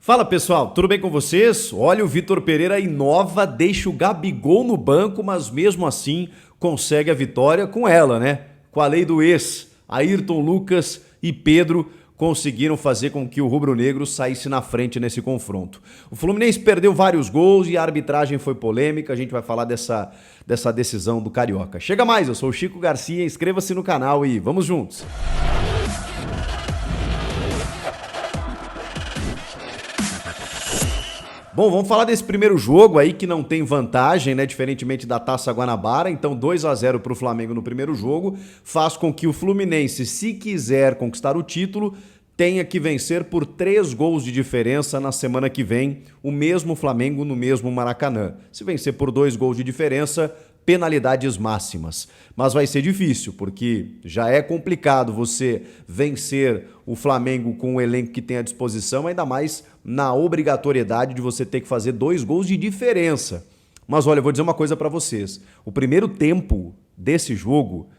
Fala pessoal, tudo bem com vocês? Olha, o Vitor Pereira inova, deixa o Gabigol no banco, mas mesmo assim consegue a vitória com ela, né? Com a lei do ex. Ayrton Lucas e Pedro conseguiram fazer com que o rubro-negro saísse na frente nesse confronto. O Fluminense perdeu vários gols e a arbitragem foi polêmica, a gente vai falar dessa decisão do Carioca. Chega mais, eu sou o Chico Garcia, inscreva-se no canal e vamos juntos! Bom, vamos falar desse primeiro jogo aí que não tem vantagem, né? Diferentemente da Taça Guanabara. Então 2-0 para o Flamengo no primeiro jogo faz com que o Fluminense, se quiser conquistar o título, tenha que vencer por 3 gols de diferença na semana que vem, o mesmo Flamengo no mesmo Maracanã. Se vencer por 2 gols de diferença, penalidades máximas. Mas vai ser difícil, porque já é complicado você vencer o Flamengo com o elenco que tem à disposição, ainda mais na obrigatoriedade de você ter que fazer 2 gols de diferença. Mas olha, eu vou dizer uma coisa para vocês. O primeiro tempo desse jogo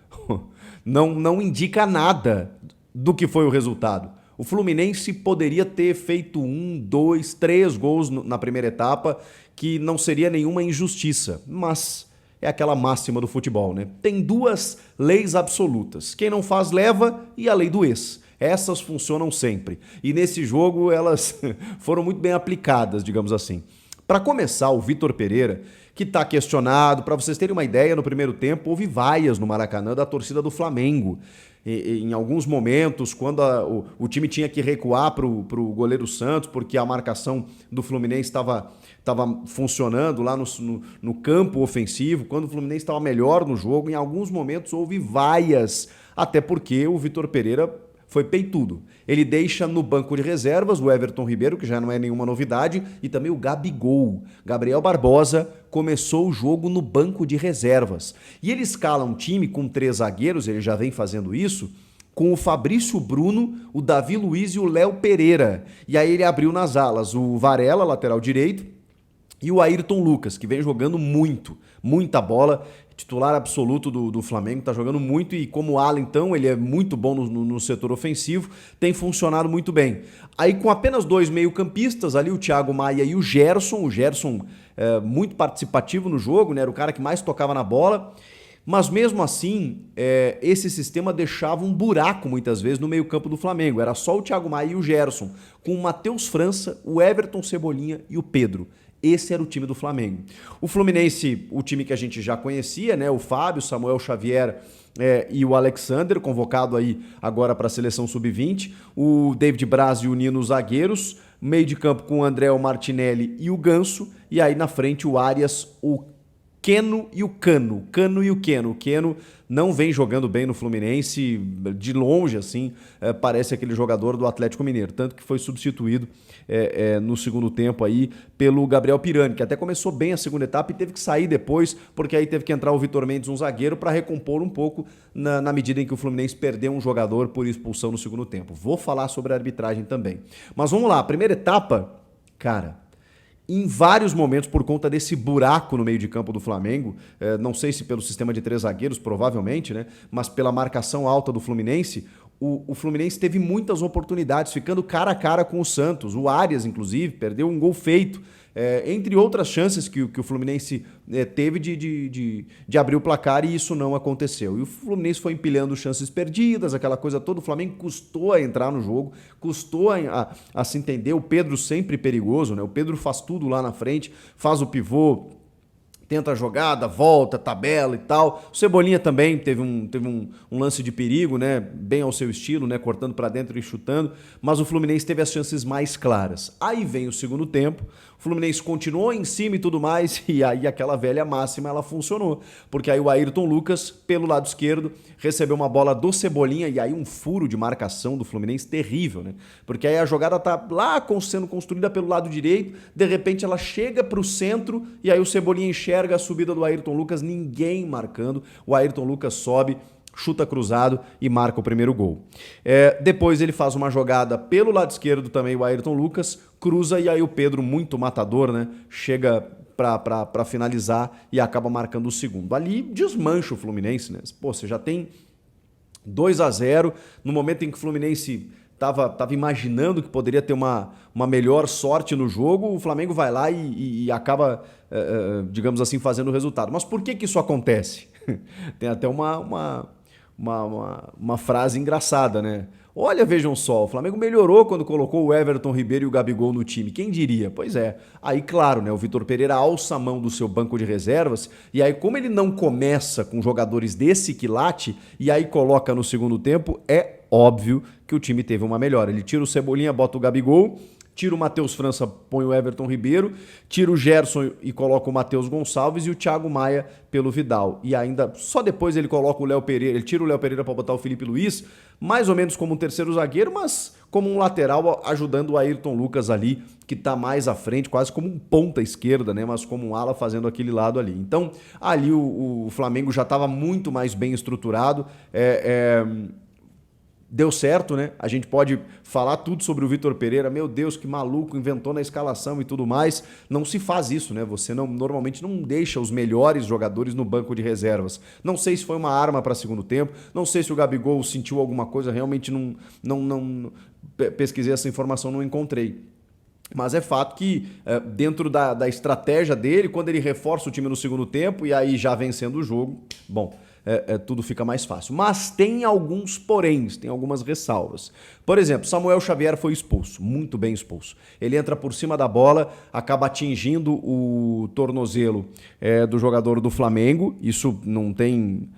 não indica nada do que foi o resultado. O Fluminense poderia ter feito 1, 2, 3 gols na primeira etapa, que não seria nenhuma injustiça, mas é aquela máxima do futebol, né? Tem 2 leis absolutas. Quem não faz, leva, e a lei do ex. Essas funcionam sempre. E nesse jogo elas foram muito bem aplicadas, digamos assim. Para começar, o Vitor Pereira, que está questionado, para vocês terem uma ideia, no primeiro tempo houve vaias no Maracanã da torcida do Flamengo. Em alguns momentos, quando o time tinha que recuar para o goleiro Santos, porque a marcação do Fluminense estava funcionando lá no campo ofensivo, quando o Fluminense estava melhor no jogo, em alguns momentos houve vaias, até porque o Vitor Pereira foi peitudo. Ele deixa no banco de reservas o Everton Ribeiro, que já não é nenhuma novidade, e também o Gabigol. Gabriel Barbosa começou o jogo no banco de reservas. E ele escala um time com 3 zagueiros, ele já vem fazendo isso, com o Fabrício Bruno, o Davi Luiz e o Léo Pereira. E aí ele abriu nas alas o Varela, lateral direito, e o Ayrton Lucas, que vem jogando muita bola, titular absoluto do Flamengo, tá jogando muito, e como ala, então, ele é muito bom no setor ofensivo, tem funcionado muito bem. Aí com apenas 2 meio-campistas ali, o Thiago Maia e o Gerson muito participativo no jogo, né? Era o cara que mais tocava na bola, mas mesmo assim, esse sistema deixava um buraco muitas vezes no meio-campo do Flamengo. Era só o Thiago Maia e o Gerson, com o Matheus França, o Everton Cebolinha e o Pedro. Esse era o time do Flamengo. O Fluminense, o time que a gente já conhecia, né? O Fábio, Samuel Xavier e o Alexander, convocado aí agora para a seleção sub-20. O David Braz e o Nino, zagueiros. Meio de campo com o André, o Martinelli e o Ganso. E aí na frente o Arias, o Keno e o Cano. O Keno não vem jogando bem no Fluminense, de longe, assim, parece aquele jogador do Atlético Mineiro, tanto que foi substituído no segundo tempo aí pelo Gabriel Pirani, que até começou bem a segunda etapa e teve que sair depois, porque aí teve que entrar o Vitor Mendes, um zagueiro, para recompor um pouco na medida em que o Fluminense perdeu um jogador por expulsão no segundo tempo. Vou falar sobre a arbitragem também. Mas vamos lá, a primeira etapa, cara, em vários momentos, por conta desse buraco no meio de campo do Flamengo, não sei se pelo sistema de 3 zagueiros, provavelmente, né? Mas pela marcação alta do Fluminense, o Fluminense teve muitas oportunidades, ficando cara a cara com o Santos. O Arias, inclusive, perdeu um gol feito, entre outras chances que o Fluminense teve de abrir o placar, e isso não aconteceu. E o Fluminense foi empilhando chances perdidas, aquela coisa toda. O Flamengo custou a entrar no jogo, custou a se entender. O Pedro sempre perigoso, né? O Pedro faz tudo lá na frente, faz o pivô, tenta a jogada, volta, tabela e tal. O Cebolinha também teve um lance de perigo, né? Bem ao seu estilo, né? Cortando para dentro e chutando. Mas o Fluminense teve as chances mais claras. Aí vem o segundo tempo. O Fluminense continuou em cima e tudo mais. E aí aquela velha máxima, ela funcionou. Porque aí o Ayrton Lucas, pelo lado esquerdo, recebeu uma bola do Cebolinha. E aí um furo de marcação do Fluminense terrível, né? Porque aí a jogada tá lá sendo construída pelo lado direito. De repente ela chega pro centro. E aí o Cebolinha enxerga a subida do Ayrton Lucas, ninguém marcando. O Ayrton Lucas sobe, chuta cruzado e marca o primeiro gol. Depois ele faz uma jogada pelo lado esquerdo também, o Ayrton Lucas, cruza, e aí o Pedro, muito matador, né? Chega para finalizar e acaba marcando o segundo. Ali desmancha o Fluminense, né? Pô, você já tem 2-0, no momento em que o Fluminense tava imaginando que poderia ter uma melhor sorte no jogo, o Flamengo vai lá e acaba, digamos assim, fazendo o resultado. Mas por que isso acontece? Tem até uma frase engraçada, né? Olha, vejam só, o Flamengo melhorou quando colocou o Everton Ribeiro e o Gabigol no time. Quem diria? Pois é. Aí, claro, né, o Vitor Pereira alça a mão do seu banco de reservas e aí, como ele não começa com jogadores desse quilate e aí coloca no segundo tempo, é óbvio que o time teve uma melhora. Ele tira o Cebolinha, bota o Gabigol, tira o Matheus França, põe o Everton Ribeiro, tira o Gerson e coloca o Matheus Gonçalves e o Thiago Maia pelo Vidal. E ainda, só depois ele coloca o Léo Pereira, ele tira o Léo Pereira para botar o Felipe Luiz, mais ou menos como um terceiro zagueiro, mas como um lateral ajudando o Ayrton Lucas ali, que está mais à frente, quase como um ponta esquerda, né? Mas como um ala fazendo aquele lado ali. Então, ali o Flamengo já estava muito mais bem estruturado, deu certo, né? A gente pode falar tudo sobre o Vitor Pereira. Meu Deus, que maluco, inventou na escalação e tudo mais. Não se faz isso, né? Você normalmente não deixa os melhores jogadores no banco de reservas. Não sei se foi uma arma para segundo tempo. Não sei se o Gabigol sentiu alguma coisa. Realmente não pesquisei essa informação, não encontrei. Mas é fato que dentro da estratégia dele, quando ele reforça o time no segundo tempo e aí já vencendo o jogo, bom, tudo fica mais fácil. Mas tem alguns poréns, tem algumas ressalvas. Por exemplo, Samuel Xavier foi expulso, muito bem expulso. Ele entra por cima da bola, acaba atingindo o tornozelo do jogador do Flamengo. Isso não tem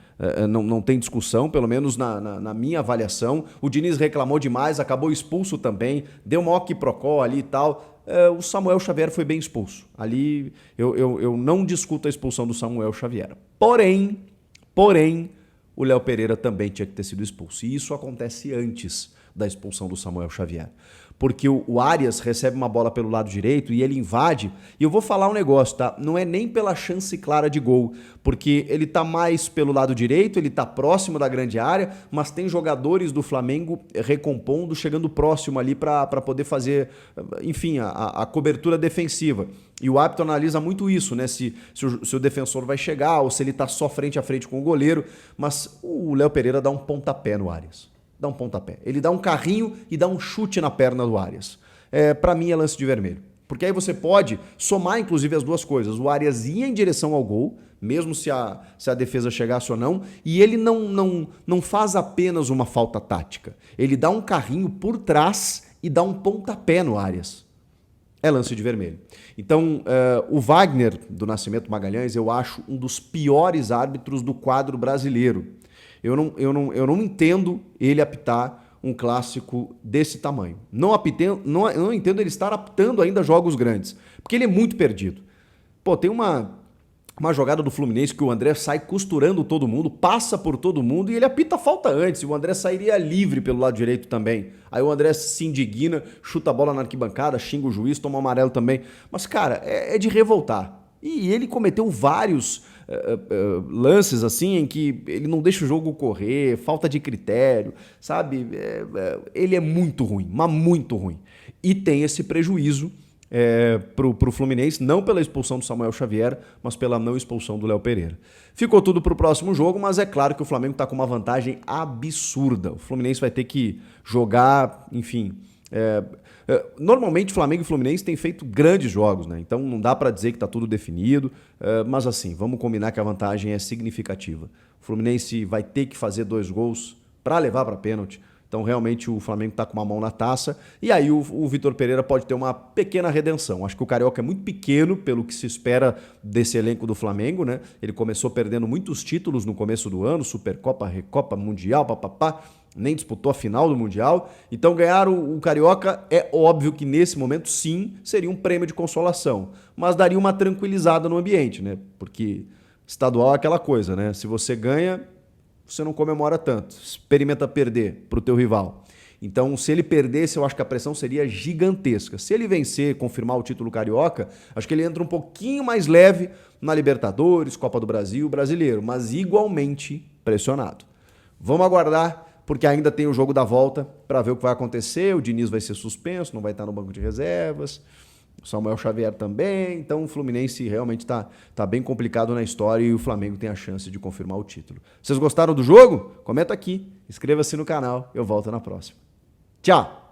discussão, pelo menos na minha avaliação. O Diniz reclamou demais, acabou expulso também, deu maior quiprocó ali e tal. O Samuel Xavier foi bem expulso. Ali eu não discuto a expulsão do Samuel Xavier. Porém, o Léo Pereira também tinha que ter sido expulso. E isso acontece antes da expulsão do Samuel Xavier. Porque o Arias recebe uma bola pelo lado direito e ele invade. E eu vou falar um negócio, tá? Não é nem pela chance clara de gol, porque ele tá mais pelo lado direito, ele tá próximo da grande área, mas tem jogadores do Flamengo recompondo, chegando próximo ali para poder fazer, enfim, a cobertura defensiva. E o árbitro analisa muito isso, né? Se o defensor vai chegar ou se ele tá só frente a frente com o goleiro. Mas o Léo Pereira dá um pontapé no Arias. Dá um pontapé. Ele dá um carrinho e dá um chute na perna do Arias. Para mim é lance de vermelho. Porque aí você pode somar, inclusive, as duas coisas. O Arias ia em direção ao gol, mesmo se a defesa chegasse ou não, e ele não faz apenas uma falta tática. Ele dá um carrinho por trás e dá um pontapé no Arias. É lance de vermelho. Então, o Wagner, do Nascimento Magalhães, eu acho um dos piores árbitros do quadro brasileiro. Eu não entendo ele apitar um clássico desse tamanho. Não entendo ele estar apitando ainda jogos grandes, porque ele é muito perdido. Pô, tem uma jogada do Fluminense que o André sai costurando todo mundo, passa por todo mundo e ele apita a falta antes. E o André sairia livre pelo lado direito também. Aí o André se indigna, chuta a bola na arquibancada, xinga o juiz, toma um amarelo também. Mas, cara, é de revoltar. E ele cometeu vários lances assim em que ele não deixa o jogo correr, falta de critério, sabe? Ele é muito ruim, mas muito ruim. E tem esse prejuízo pro Fluminense, não pela expulsão do Samuel Xavier, mas pela não expulsão do Léo Pereira. Ficou tudo pro próximo jogo, mas é claro que o Flamengo tá com uma vantagem absurda. O Fluminense vai ter que jogar, enfim... Normalmente Flamengo e Fluminense têm feito grandes jogos, né? Então não dá para dizer que está tudo definido, mas assim, vamos combinar que a vantagem é significativa. O Fluminense vai ter que fazer 2 gols para levar para pênalti. Então realmente o Flamengo está com uma mão na taça e aí o Vitor Pereira pode ter uma pequena redenção. Acho que o Carioca é muito pequeno pelo que se espera desse elenco do Flamengo, né? Ele começou perdendo muitos títulos no começo do ano, Supercopa, Recopa, Mundial, papapá. Nem disputou a final do Mundial. Então ganhar o Carioca é óbvio que nesse momento sim seria um prêmio de consolação, mas daria uma tranquilizada no ambiente, né? Porque estadual é aquela coisa, né? Se você ganha, você não comemora tanto, experimenta perder para o teu rival. Então, se ele perdesse, eu acho que a pressão seria gigantesca. Se ele vencer, confirmar o título carioca, acho que ele entra um pouquinho mais leve na Libertadores, Copa do Brasil, Brasileiro, mas igualmente pressionado. Vamos aguardar, porque ainda tem o jogo da volta para ver o que vai acontecer. O Diniz vai ser suspenso, não vai estar no banco de reservas. O Samuel Xavier também. Então o Fluminense realmente tá bem complicado na história e o Flamengo tem a chance de confirmar o título. Vocês gostaram do jogo? Comenta aqui, inscreva-se no canal. Eu volto na próxima. Tchau!